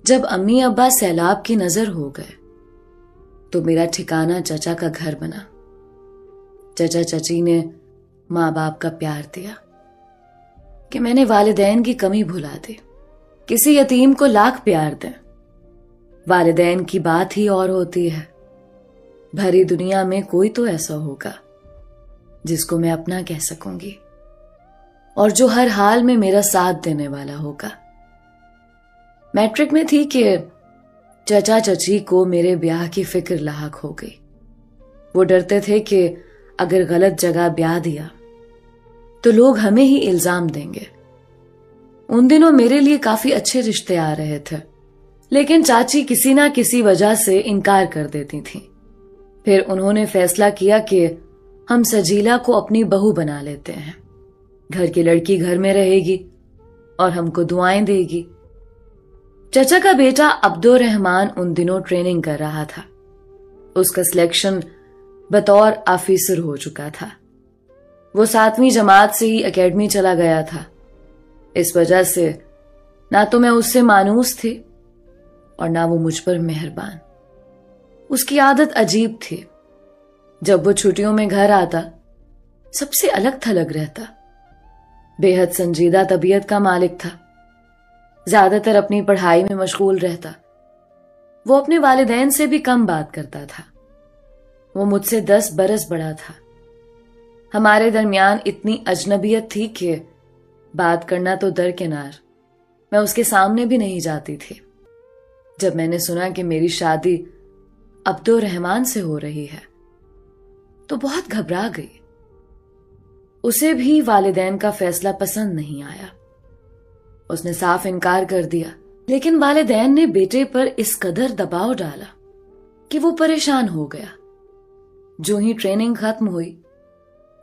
जब अम्मी अब्बा सैलाब की नजर हो गए तो मेरा ठिकाना चचा का घर बना। चचा चची ने माँ बाप का प्यार दिया कि मैंने वालिदैन की कमी भुला दी। किसी यतीम को लाख प्यार दें, वालिदैन की बात ही और होती है। भरी दुनिया में कोई तो ऐसा होगा जिसको मैं अपना कह सकूंगी और जो हर हाल में मेरा साथ देने वाला होगा। मैट्रिक में थी कि चचा चची को मेरे ब्याह की फिक्र लाहक हो गई। वो डरते थे कि अगर गलत जगह ब्याह दिया तो लोग हमें ही इल्जाम देंगे। उन दिनों मेरे लिए काफी अच्छे रिश्ते आ रहे थे, लेकिन चाची किसी ना किसी वजह से इनकार कर देती थी। फिर उन्होंने फैसला किया कि हम सजीला को अपनी बहू बना लेते हैं। घर की लड़की घर में रहेगी और हमको दुआएं देगी। चचा का बेटा अब्दुर्रहमान उन दिनों ट्रेनिंग कर रहा था। उसका सिलेक्शन बतौर ऑफिसर हो चुका था। वो 7वीं जमात से ही एकेडमी चला गया था। इस वजह से ना तो मैं उससे मानूस थी और ना वो मुझ पर मेहरबान। उसकी आदत अजीब थी। जब वो छुट्टियों में घर आता सबसे अलग थलग रहता। बेहद संजीदा तबीयत का मालिक था। ज्यादातर अपनी पढ़ाई में मशगूल रहता। वो अपने वालिदैन से भी कम बात करता था। वो मुझसे 10 बरस बड़ा था। हमारे दरमियान इतनी अजनबियत थी कि बात करना तो दरकिनार, मैं उसके सामने भी नहीं जाती थी। जब मैंने सुना कि मेरी शादी अब्दुर्रहमान से हो रही है तो बहुत घबरा गई। उसे भी वालिदैन का फैसला पसंद नहीं आया। उसने साफ इनकार कर दिया, लेकिन वालिदैन ने बेटे पर इस कदर दबाव डाला कि वो परेशान हो गया। जो ही ट्रेनिंग खत्म हुई,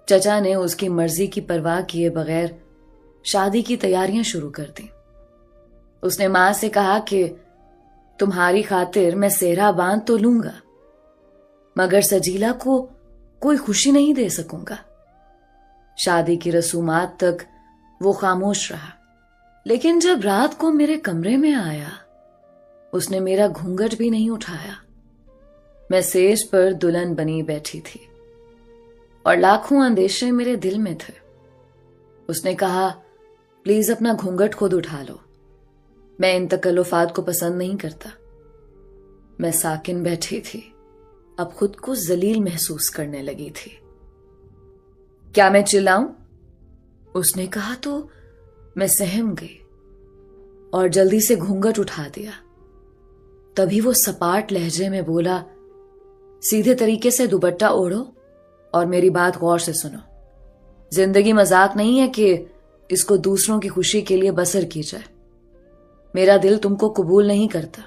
चचा ने उसकी मर्जी की परवाह किए बगैर शादी की तैयारियां शुरू कर दी। उसने मां से कहा कि तुम्हारी खातिर मैं सेहरा बांध तो लूंगा, मगर सजीला को कोई खुशी नहीं दे सकूंगा। शादी की रसूमात तक वो खामोश रहा, लेकिन जब रात को मेरे कमरे में आया उसने मेरा घूंघट भी नहीं उठाया। मैं सेज पर दुल्हन बनी बैठी थी और लाखों अंदेशे मेरे दिल में थे। उसने कहा, प्लीज अपना घूंघट खुद उठा लो, मैं इन तकल्लुफात को पसंद नहीं करता। मैं साकिन बैठी थी, अब खुद को जलील महसूस करने लगी थी। क्या मैं चिल्लाऊं? उसने कहा तो मैं सहम गई और जल्दी से घूंघट उठा दिया। तभी वो सपाट लहजे में बोला, सीधे तरीके से दुपट्टा ओढ़ो और मेरी बात गौर से सुनो। जिंदगी मजाक नहीं है कि इसको दूसरों की खुशी के लिए बसर की जाए। मेरा दिल तुमको कबूल नहीं करता।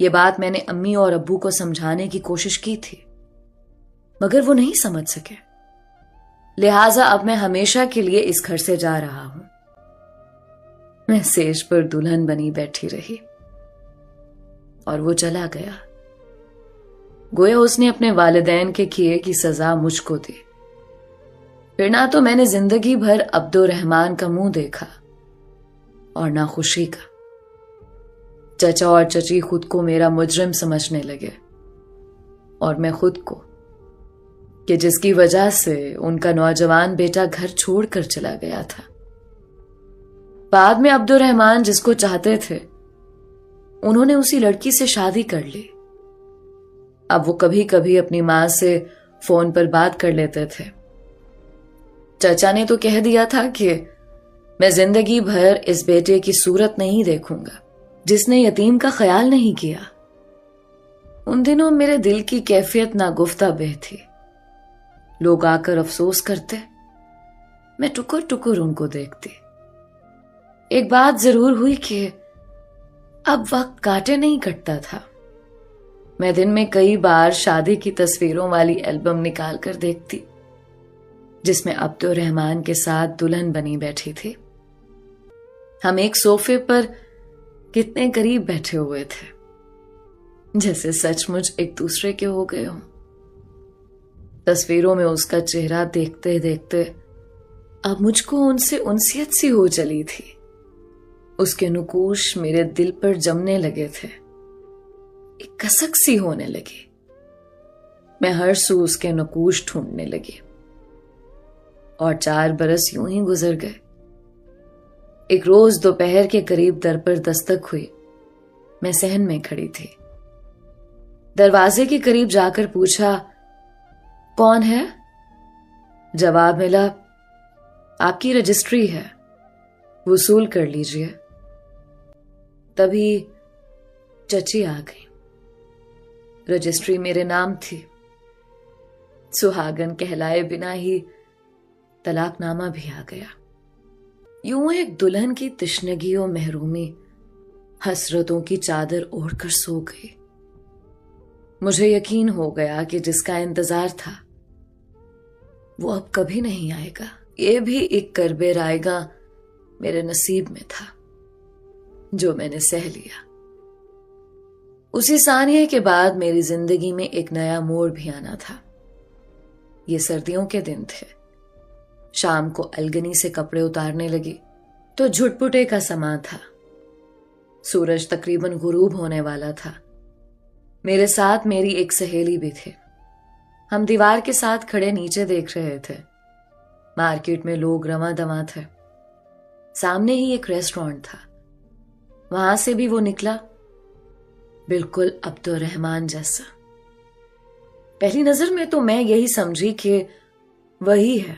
ये बात मैंने अम्मी और अब्बू को समझाने की कोशिश की थी, मगर वो नहीं समझ सके। लिहाजा अब मैं हमेशा के लिए इस घर से जा रहा हूं। मैं सेज पर दुल्हन बनी बैठी रही और वो चला गया। गोया उसने अपने वालिदैन के किए की सजा मुझको दी। फिर ना तो मैंने जिंदगी भर अब्दुर्रहमान का मुंह देखा और ना खुशी का। चचा और चची खुद को मेरा मुजरिम समझने लगे और मैं खुद को, कि जिसकी वजह से उनका नौजवान बेटा घर छोड़कर चला गया था। बाद में अब्दुर्रहमान जिसको चाहते थे उन्होंने उसी लड़की से शादी कर ली। अब वो कभी कभी अपनी मां से फोन पर बात कर लेते थे। चचा ने तो कह दिया था कि मैं जिंदगी भर इस बेटे की सूरत नहीं देखूंगा जिसने यतीम का ख्याल नहीं किया। उन दिनों मेरे दिल की कैफियत नागुफ्ता बह थी। लोग आकर अफसोस करते, मैं टुकुर टुकुर उनको देखती। एक बात जरूर हुई कि अब वक्त काटे नहीं कटता था। मैं दिन में कई बार शादी की तस्वीरों वाली एल्बम निकाल कर देखती जिसमें अब्दुर्रहमान के साथ दुल्हन बनी बैठी थी। हम एक सोफे पर कितने करीब बैठे हुए थे, जैसे सचमुच एक दूसरे के हो गए हों। तस्वीरों में उसका चेहरा देखते देखते अब मुझको उनसे उनसियत सी हो चली थी। उसके नुकूश मेरे दिल पर जमने लगे थे। एक कसक सी होने लगी। मैं हर सू उसके नुकूश ढूंढने लगी और 4 बरस यूं ही गुजर गए। एक रोज दोपहर के करीब दर पर दस्तक हुई। मैं सहन में खड़ी थी। दरवाजे के करीब जाकर पूछा, कौन है? जवाब मिला, आपकी रजिस्ट्री है, वसूल कर लीजिए। तभी चची आ गई। रजिस्ट्री मेरे नाम थी। सुहागन कहलाए बिना ही तलाकनामा भी आ गया। यूं एक दुल्हन की तिश्नगी और महरूमी हसरतों की चादर ओढ़कर सो गई। मुझे यकीन हो गया कि जिसका इंतजार था वो अब कभी नहीं आएगा। ये भी एक करबेर आएगा मेरे नसीब में था, जो मैंने सह लिया। उसी सानिये के बाद मेरी जिंदगी में एक नया मोड़ भी आना था। ये सर्दियों के दिन थे। शाम को अलगनी से कपड़े उतारने लगी तो झुटपुटे का समा था। सूरज तकरीबन गुरूब होने वाला था। मेरे साथ मेरी एक सहेली भी थी। हम दीवार के साथ खड़े नीचे देख रहे थे। मार्केट में लोग रवां दवां थे। सामने ही एक रेस्टोरेंट था। वहां से भी वो निकला, बिल्कुल अब्दुर्रहमान जैसा। पहली नजर में तो मैं यही समझी कि वही है।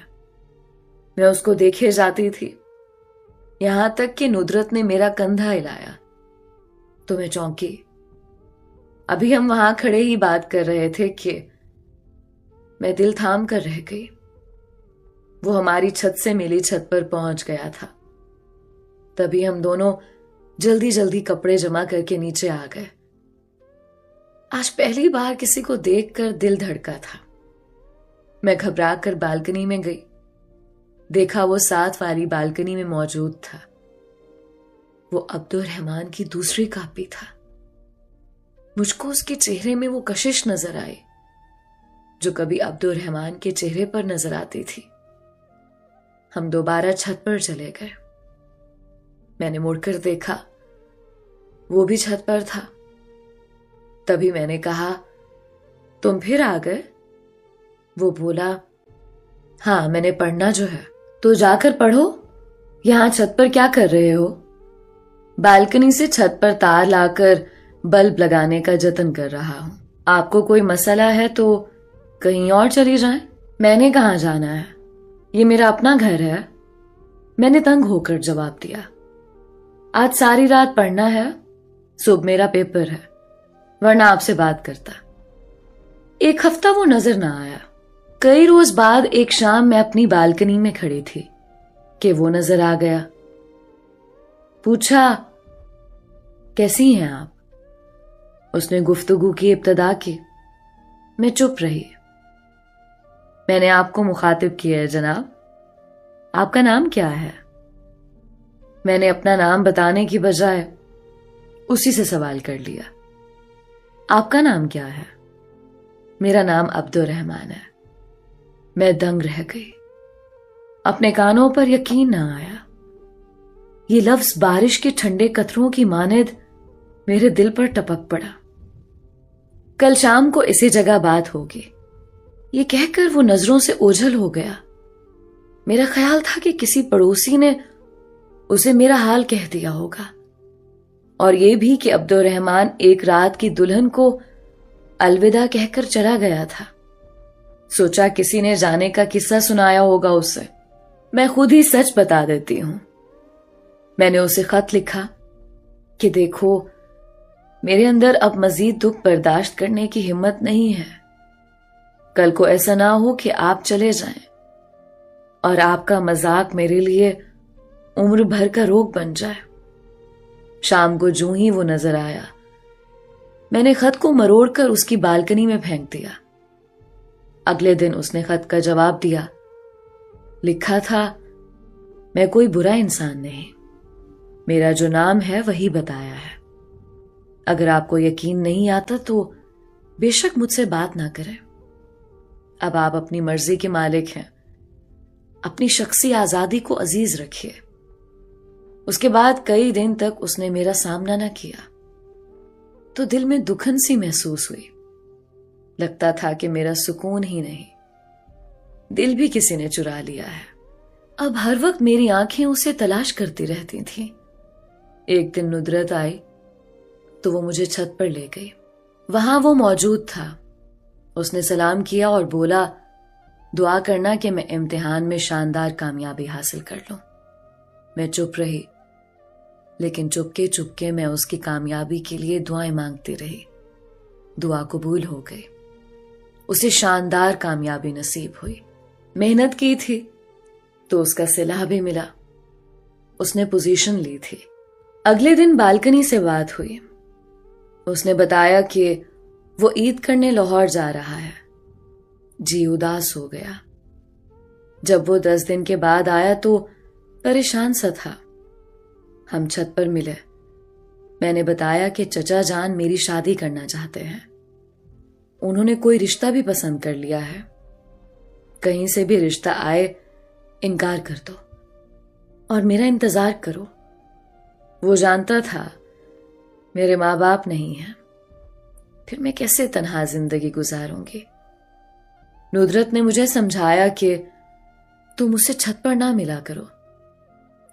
मैं उसको देखे जाती थी, यहां तक कि नुदरत ने मेरा कंधा हिलाया तो मैं चौंकी। अभी हम वहां खड़े ही बात कर रहे थे कि मैं दिल थाम कर रह गई। वो हमारी छत से मिली छत पर पहुंच गया था। तभी हम दोनों जल्दी जल्दी कपड़े जमा करके नीचे आ गए। आज पहली बार किसी को देखकर दिल धड़का था। मैं घबरा कर बालकनी में गई। देखा वो 7 वाली बालकनी में मौजूद था। वो अब्दुर्रहमान की दूसरी कापी था। मुझको उसके चेहरे में वो कशिश नजर आई जो कभी अब्दुर्रहमान के चेहरे पर नजर आती थी। हम दोबारा छत पर चले गए। मैंने मुड़कर देखा, वो भी छत पर था। तभी मैंने कहा, तुम फिर आ गए? वो बोला, हाँ, मैंने पढ़ना जो है। तो जाकर पढ़ो, यहां छत पर क्या कर रहे हो? बालकनी से छत पर तार लाकर बल्ब लगाने का जतन कर रहा हूं। आपको कोई मसला है तो कहीं और चली जाएं। मैंने कहां जाना है, ये मेरा अपना घर है। मैंने तंग होकर जवाब दिया, आज सारी रात पढ़ना है, सुबह मेरा पेपर है, वरना आपसे बात करता। 1 हफ्ता वो नजर ना आया। कई रोज बाद एक शाम मैं अपनी बालकनी में खड़ी थी कि वो नजर आ गया। पूछा, कैसी हैं आप? उसने गुफ्तगू की इब्तदा की। मैं चुप रही। मैंने आपको मुखातिब किया है जनाब, आपका नाम क्या है? मैंने अपना नाम बताने की बजाय उसी से सवाल कर लिया, आपका नाम क्या है? मेरा नाम अब्दुर्रहमान है। मैं दंग रह गई। अपने कानों पर यकीन ना आया। ये लफ्ज बारिश के ठंडे कतरों की मानिद मेरे दिल पर टपक पड़ा। कल शाम को इसी जगह बात होगी, ये कहकर वो नजरों से ओझल हो गया। मेरा ख्याल था कि किसी पड़ोसी ने उसे मेरा हाल कह दिया होगा, और ये भी कि अब्दुर्रहमान एक रात की दुल्हन को अलविदा कहकर चला गया था। सोचा किसी ने जाने का किस्सा सुनाया होगा उसे। मैं खुद ही सच बता देती हूं। मैंने उसे खत लिखा कि देखो, मेरे अंदर अब मजीद दुख बर्दाश्त करने की हिम्मत नहीं है। कल को ऐसा ना हो कि आप चले जाएं और आपका मजाक मेरे लिए उम्र भर का रोग बन जाए। शाम को जूं ही वो नजर आया, मैंने खत को मरोड़कर उसकी बालकनी में फेंक दिया। अगले दिन उसने खत का जवाब दिया। लिखा था, मैं कोई बुरा इंसान नहीं, मेरा जो नाम है वही बताया है। अगर आपको यकीन नहीं आता तो बेशक मुझसे बात ना करें। अब आप अपनी मर्जी के मालिक हैं। अपनी शख्सी आजादी को अजीज रखिए। उसके बाद कई दिन तक उसने मेरा सामना न किया तो दिल में दुखन सी महसूस हुई। लगता था कि मेरा सुकून ही नहीं, दिल भी किसी ने चुरा लिया है। अब हर वक्त मेरी आंखें उसे तलाश करती रहती थीं। एक दिन नुदरत आई तो वो मुझे छत पर ले गई। वहां वो मौजूद था। उसने सलाम किया और बोला, दुआ करना कि मैं इम्तिहान में शानदार कामयाबी हासिल कर लूं। मैं चुप रही, लेकिन चुपके चुपके मैं उसकी कामयाबी के लिए दुआएं मांगती रही। दुआ कबूल हो गई। उसे शानदार कामयाबी नसीब हुई। मेहनत की थी तो उसका सिला भी मिला। उसने पोजीशन ली थी। अगले दिन बालकनी से बात हुई। उसने बताया कि वो ईद करने लाहौर जा रहा है। जी उदास हो गया। जब वो 10 दिन के बाद आया तो परेशान सा था। हम छत पर मिले। मैंने बताया कि चचा जान मेरी शादी करना चाहते हैं। उन्होंने कोई रिश्ता भी पसंद कर लिया है। कहीं से भी रिश्ता आए इनकार कर दो और मेरा इंतजार करो। वो जानता था मेरे माँ बाप नहीं हैं, फिर मैं कैसे तन्हा जिंदगी गुजारूंगी। नुदरत ने मुझे समझाया कि तुम उसे छत पर ना मिला करो।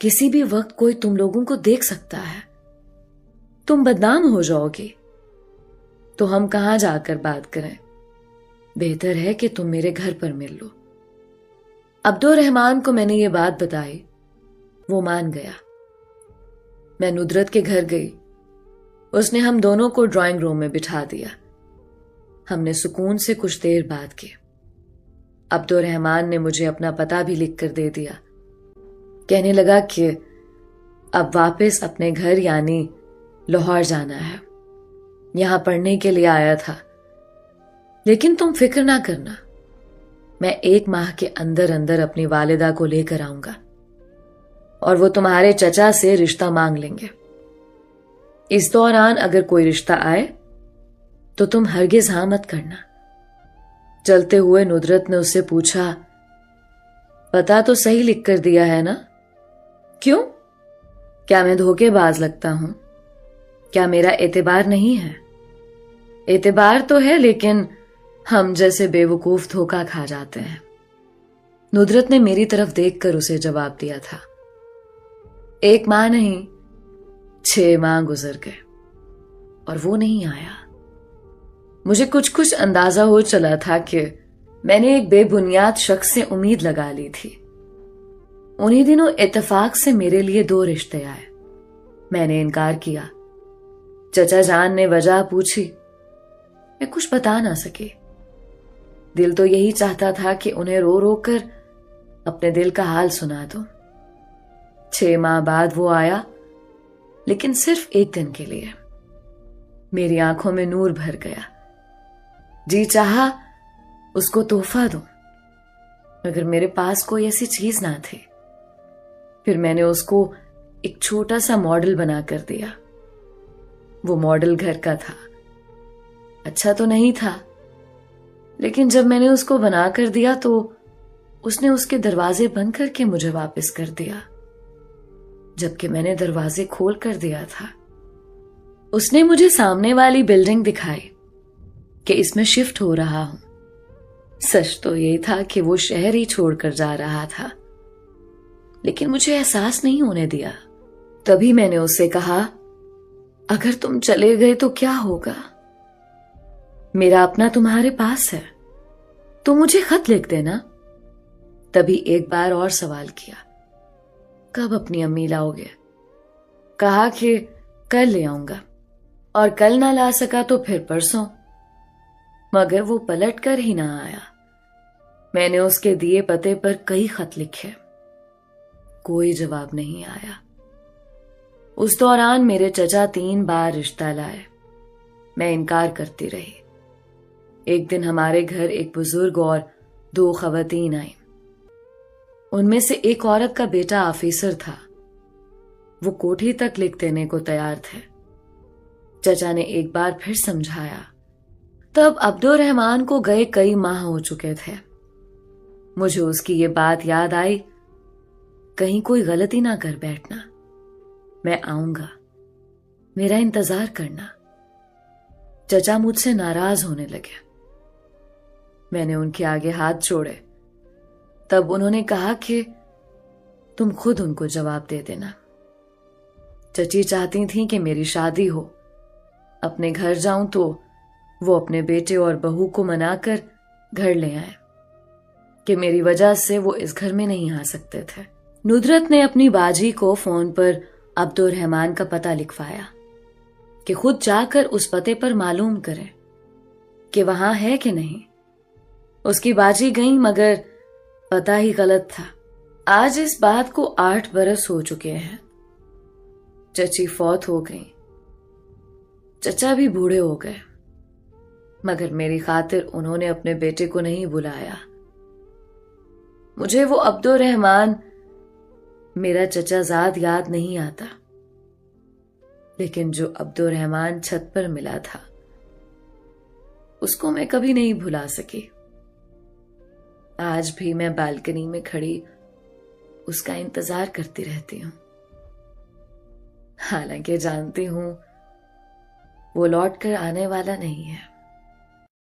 किसी भी वक्त कोई तुम लोगों को देख सकता है। तुम बदनाम हो जाओगे तो हम कहां जाकर बात करें। बेहतर है कि तुम मेरे घर पर मिल लो। अब्दुर्रहमान को मैंने ये बात बताई। वो मान गया। मैं नुदरत के घर गई। उसने हम दोनों को ड्राइंग रूम में बिठा दिया। हमने सुकून से कुछ देर बात की। अब्दुर्रहमान ने मुझे अपना पता भी लिख कर दे दिया। कहने लगा कि अब वापस अपने घर यानी लाहौर जाना है। यहां पढ़ने के लिए आया था, लेकिन तुम फिक्र ना करना, मैं 1 माह के अंदर अंदर अपनी वालिदा को लेकर आऊंगा और वो तुम्हारे चचा से रिश्ता मांग लेंगे। इस दौरान अगर कोई रिश्ता आए तो तुम हरगिज हाँ मत करना। चलते हुए नुदरत ने उससे पूछा, पता तो सही लिख कर दिया है ना? क्यों? क्या मैं धोखेबाज लगता हूं? क्या मेरा एतबार नहीं है? एतबार तो है, लेकिन हम जैसे बेवकूफ धोखा खा जाते हैं। नुदरत ने मेरी तरफ देखकर उसे जवाब दिया था। 1 माह नहीं, 6 माह गुजर गए और वो नहीं आया। मुझे कुछ कुछ अंदाजा हो चला था कि मैंने एक बेबुनियाद शख्स से उम्मीद लगा ली थी। उन्हीं दिनों इत्तेफाक से मेरे लिए 2 रिश्ते आए। मैंने इनकार किया। चचा जान ने वजह पूछी। मैं कुछ बता ना सकी। दिल तो यही चाहता था कि उन्हें रो रो कर अपने दिल का हाल सुना दूं। 6 माह बाद वो आया, लेकिन सिर्फ 1 दिन के लिए। मेरी आंखों में नूर भर गया। जी चाहा उसको तोहफा दूं, मगर मेरे पास कोई ऐसी चीज ना थी। फिर मैंने उसको एक छोटा सा मॉडल बना कर दिया। वो मॉडल घर का था। अच्छा तो नहीं था, लेकिन जब मैंने उसको बना कर दिया तो उसने उसके दरवाजे बंद करके मुझे वापस कर दिया, जबकि मैंने दरवाजे खोल कर दिया था। उसने मुझे सामने वाली बिल्डिंग दिखाई कि इसमें शिफ्ट हो रहा हूं। सच तो यही था कि वो शहर ही छोड़कर जा रहा था, लेकिन मुझे एहसास नहीं होने दिया। तभी मैंने उससे कहा, अगर तुम चले गए तो क्या होगा? मेरा अपना तुम्हारे पास है, तो मुझे खत लिख देना। तभी एक बार और सवाल किया, कब अपनी अम्मी लाओगे? कहा कि कल ले आऊंगा, और कल ना ला सका तो फिर परसों। मगर वो पलट कर ही ना आया। मैंने उसके दिए पते पर कई खत लिखे, कोई जवाब नहीं आया। उस दौरान मेरे चचा 3 बार रिश्ता लाए। मैं इनकार करती रही। एक दिन हमारे घर एक बुजुर्ग और 2 खवातीन आई। उनमें से एक औरत का बेटा ऑफिसर था। वो कोठी तक लिख देने को तैयार थे। चचा ने एक बार फिर समझाया। तब अब्दुर्रहमान को गए कई माह हो चुके थे। मुझे उसकी ये बात याद आई, कहीं कोई गलती ना कर बैठना। मैं आऊंगा, मेरा इंतजार करना। चचा मुझसे नाराज होने लगे। मैंने उनके आगे हाथ जोड़े। तब उन्होंने कहा कि तुम खुद उनको जवाब दे देना। चची चाहती थी कि मेरी शादी हो, अपने घर जाऊं तो वो अपने बेटे और बहू को मनाकर घर ले आए कि मेरी वजह से वो इस घर में नहीं आ सकते थे। नुदरत ने अपनी बाजी को फोन पर अब्दुर्रहमान का पता लिखवाया कि खुद जाकर उस पते पर मालूम करें कि वहां है कि नहीं। उसकी बाजी गई मगर पता ही गलत था। आज इस बात को 8 बरस हो चुके हैं। चची फौत हो गई, चचा भी बूढ़े हो गए, मगर मेरी खातिर उन्होंने अपने बेटे को नहीं बुलाया। मुझे वो अब्दुर्रहमान मेरा चचा ज़ाद याद नहीं आता, लेकिन जो अब्दुर्रहमान छत पर मिला था उसको मैं कभी नहीं भुला सकी। आज भी मैं बालकनी में खड़ी उसका इंतजार करती रहती हूं, हालांकि जानती हूं वो लौट कर आने वाला नहीं है।